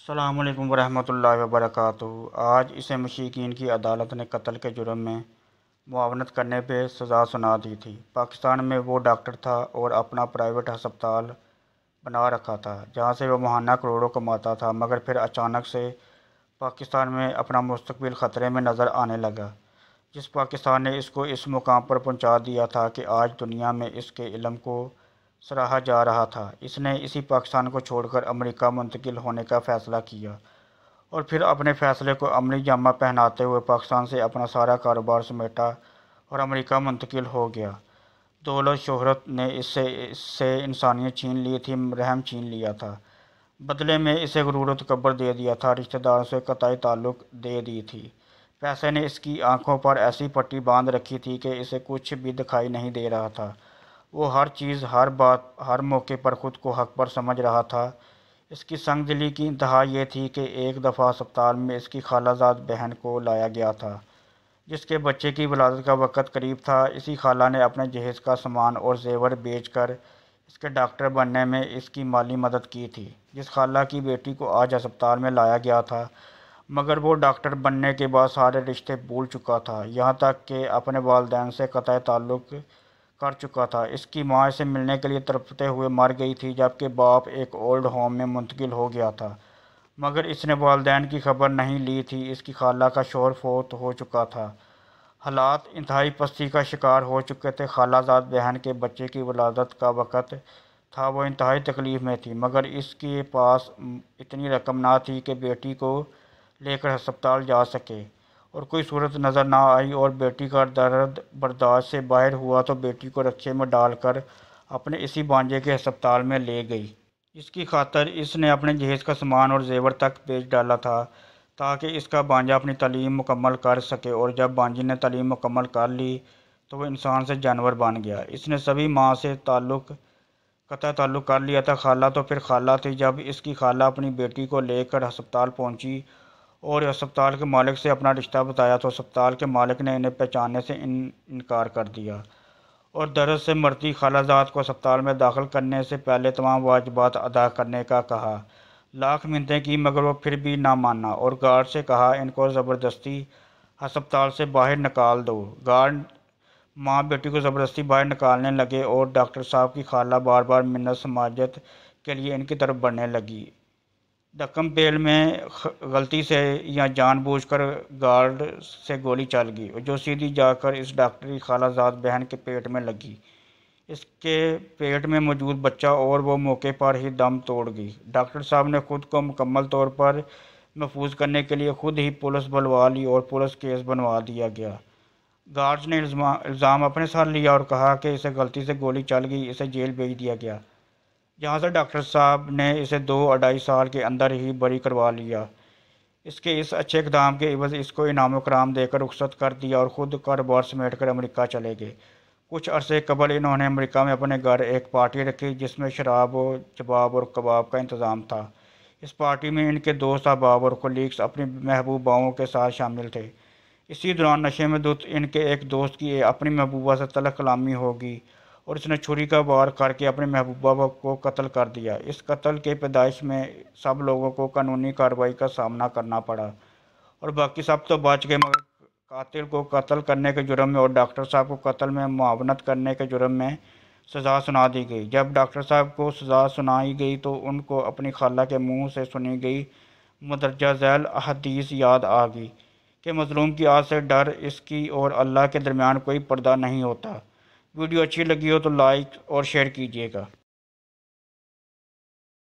السلام علیکم ورحمۃ اللہ وبرکاتہ۔ آج اسے مشرکین کی عدالت نے قتل کے جرم میں معاونت کرنے پہ سزا سنا دی تھی۔ پاکستان میں وہ ڈاکٹر تھا اور اپنا پرائیویٹ ہسپتال بنا رکھا تھا جہاں سے وہ ماہانہ کروڑوں کماتا تھا، مگر پھر اچانک سے پاکستان میں اپنا مستقبل خطرے میں نظر آنے لگا۔ جس پاکستان نے اس کو اس مقام پر پہنچا دیا تھا کہ آج دنیا میں اس کے علم کو سراہا جا رہا تھا، اس نے اسی پاکستان کو چھوڑ کر امریکہ منتقل ہونے کا فیصلہ کیا اور پھر اپنے فیصلے کو عملی جامہ پہناتے ہوئے پاکستان سے اپنا سارا کاروبار سمیٹا اور امریکہ منتقل ہو گیا۔ دولت شہرت نے اس سے انسانیت چھین لی تھی، رحم چھین لیا تھا، بدلے میں اسے غرور و تکبر دے دیا تھا، رشتہ داروں سے قطعی تعلق دے دی تھی۔ پیسے نے اس کی آنکھوں پر ایسی پٹی باندھ رکھی تھی کہ اسے کچھ بھی دکھائی نہیں دے رہا تھا۔ وہ ہر چیز، ہر بات، ہر موقع پر خود کو حق پر سمجھ رہا تھا۔ اس کی سنگ دلی کی انتہا یہ تھی کہ ایک دفعہ ہسپتال میں اس کی خالہ زاد بہن کو لایا گیا تھا جس کے بچے کی ولادت کا وقت قریب تھا۔ اسی خالہ نے اپنے جہیز کا سامان اور زیور بیچ کر اس کے ڈاکٹر بننے میں اس کی مالی مدد کی تھی۔ جس خالہ کی بیٹی کو آج ہسپتال میں لایا گیا تھا، مگر وہ ڈاکٹر بننے کے بعد سارے رشتے بھول چکا تھا، یہاں تک کہ اپنے والدین سے قطع تعلق کر چکا تھا۔ اس کی ماں اسے ملنے کے لیے تڑپتے ہوئے مر گئی تھی، جبکہ باپ ایک اولڈ ہوم میں منتقل ہو گیا تھا، مگر اس نے والدین کی خبر نہیں لی تھی۔ اس کی خالہ کا شوہر فوت ہو چکا تھا، حالات انتہائی پستی کا شکار ہو چکے تھے۔ خالہ زاد بہن کے بچے کی ولادت کا وقت تھا، وہ انتہائی تکلیف میں تھی، مگر اس کے پاس اتنی رقم نہ تھی کہ بیٹی کو لے کر ہسپتال جا سکے، اور کوئی صورت نظر نہ آئی اور بیٹی کا درد برداشت سے باہر ہوا تو بیٹی کو رکشے میں ڈال کر اپنے اسی بانجے کے ہسپتال میں لے گئی، جس کی خاطر اس نے اپنے جہیز کا سامان اور زیور تک بیچ ڈالا تھا تاکہ اس کا بانجا اپنی تعلیم مکمل کر سکے، اور جب بانجی نے تعلیم مکمل کر لی تو وہ انسان سے جانور بن گیا۔ اس نے سبھی ماں سے قطع تعلق کر لیا تھا۔ خالہ تو پھر خالہ تھی۔ جب اس کی خالہ اپنی بیٹی کو لے کر ہسپتال پہنچی اور ہسپتال کے مالک سے اپنا رشتہ بتایا تو ہسپتال کے مالک نے انہیں پہچاننے سے انکار کر دیا اور درد سے مرتی خالہ زاد کو ہسپتال میں داخل کرنے سے پہلے تمام واجبات ادا کرنے کا کہا۔ لاکھ منتیں کی مگر وہ پھر بھی نہ مانا اور گارڈ سے کہا ان کو زبردستی ہسپتال سے باہر نکال دو۔ گارڈ ماں بیٹی کو زبردستی باہر نکالنے لگے اور ڈاکٹر صاحب کی خالہ بار بار منت سماجت کے لیے ان کی طرف بڑھنے لگی۔ ڈکم پیل میں غلطی سے یا جان بوجھ کر گارڈ سے گولی چل گئی جو سیدھی جا کر اس ڈاکٹر کی خالہ زاد بہن کے پیٹ میں لگی۔ اس کے پیٹ میں موجود بچہ اور وہ موقع پر ہی دم توڑ گئی۔ ڈاکٹر صاحب نے خود کو مکمل طور پر محفوظ کرنے کے لیے خود ہی پولیس بلوا لی اور پولیس کیس بنوا دیا گیا۔ گارڈز نے الزام اپنے ساتھ لیا اور کہا کہ اسے غلطی سے گولی چل گئی، اسے جیل بھیج دیا گیا، جہاں سے ڈاکٹر صاحب نے اسے 2-2.5 سال کے اندر ہی بری کروا لیا۔ اس کے اس اچھے اقدام کے عوض اس کو انعام و اکرام دے کر رخصت کر دیا اور خود کاروبار سمیٹ کر امریکہ چلے گئے۔ کچھ عرصے قبل انہوں نے امریکہ میں اپنے گھر ایک پارٹی رکھی جس میں شراب و کباب اور کباب کا انتظام تھا۔ اس پارٹی میں ان کے دوست احباب اور کولیگز اپنی محبوباؤں کے ساتھ شامل تھے۔ اسی دوران نشے میں دھت ان کے ایک دوست کی اپنی محبوبہ سے تلخ کلامی ہوگی اور اس نے چھری کا وار کر کے اپنی محبوبہ کو قتل کر دیا۔ اس قتل کے پیدائش میں سب لوگوں کو قانونی کارروائی کا سامنا کرنا پڑا اور باقی سب تو بچ گئے، مگر قاتل کو قتل کرنے کے جرم میں اور ڈاکٹر صاحب کو قتل میں معاونت کرنے کے جرم میں سزا سنا دی گئی۔ جب ڈاکٹر صاحب کو سزا سنائی گئی تو ان کو اپنی خالہ کے منہ سے سنی گئی مندرجہ ذیل احادیث یاد آ گئی کہ مظلوم کی آہ سے ڈر، اس کی اور اللہ کے درمیان کوئی پردہ نہیں ہوتا۔ ویڈیو اچھی لگی ہو تو لائک اور شیئر کیجیے گا۔